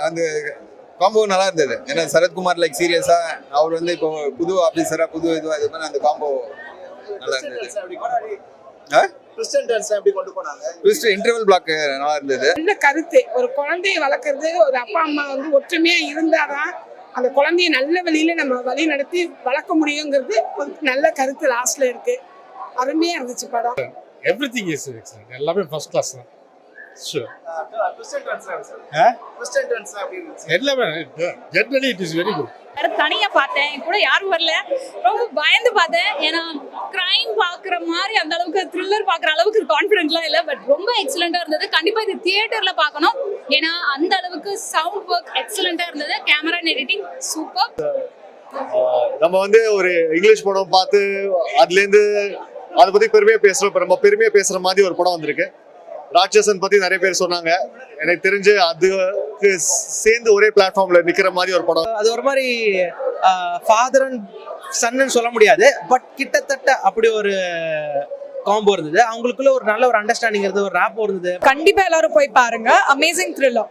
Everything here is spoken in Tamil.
அந்த காம்போ நல்லா இருந்தது. ஏன்னா சரத்குமார் லைக் சீரியஸா அவர் வந்து இப்போ புது ஆபீசரா புது இதுவா இது மாதிரி அந்த காம்போ நல்லா இருந்தது. இன்டர்வல் பிளாக் நல்லா இருந்தது. நல்ல கருத்து, ஒரு குழந்தைய வளர்க்கறது ஒரு அப்பா அம்மா வந்து ஒற்றுமையா இருந்தாதான் அந்த குழந்தைய நல்ல வழியில நம்ம வழி நடத்தி வளர்க்க முடியுங்கிறது ஒரு நல்ல கருத்து லாஸ்ட்ல இருக்கு. அருமையா இருந்துச்சு படம். Everything is excellent. எல்லாமே ஃபர்ஸ்ட் கிளாஸ் தான். ஷூர். எல்லாமே generally it is very good. தனியா பார்த்தேன், என் கூட யாரும் வரல. ரொம்ப பயந்து பார்த்தேன். ஏன்னா கிரைம் பாக்குற மாதிரி அந்த அளவுக்கு த்ரில்லர் பாக்குற அளவுக்கு கான்ஃபிடென்ட்லாம் இல்லை. பட் ரொம்ப எக்ஸலண்டா இருந்தது. கண்டிப்பா இது தியேட்டர்ல பார்க்கணும். ஏன்னா அந்த அளவுக்கு சவுண்ட் ஒர்க் எக்ஸலண்டா இருந்தது. Camera and editing super. நம்ம வந்து ஒரு இங்கிலீஷ் படம் பார்த்து அதுல இருந்து அதை பத்தி பெருமையா பேசுறோம். நம்ம பெருமையா பேசுற மாதிரி ஒரு படம் வந்திருக்கு. ராட்சசன் பத்தி நிறைய பேர் சொன்னாங்க. எனக்கு தெரிஞ்சு அதுக்கு சேர்ந்து ஒரே பிளாட்ஃபார்ம்ல நிக்கிற மாதிரி ஒரு படம். அது ஒரு மாதிரி ஃபாதர் அண்ட் சன்னு சொல்ல முடியாது, பட் கிட்டத்தட்ட அப்படி ஒரு காம்போ இருந்தது. அவங்களுக்குள்ள ஒரு நல்ல ஒரு அண்டர்ஸ்டாண்டிங் இருந்தது, ஒரு ராப்போ இருந்தது. கண்டிப்பா எல்லாரும் போய் பாருங்க. Amazing thriller.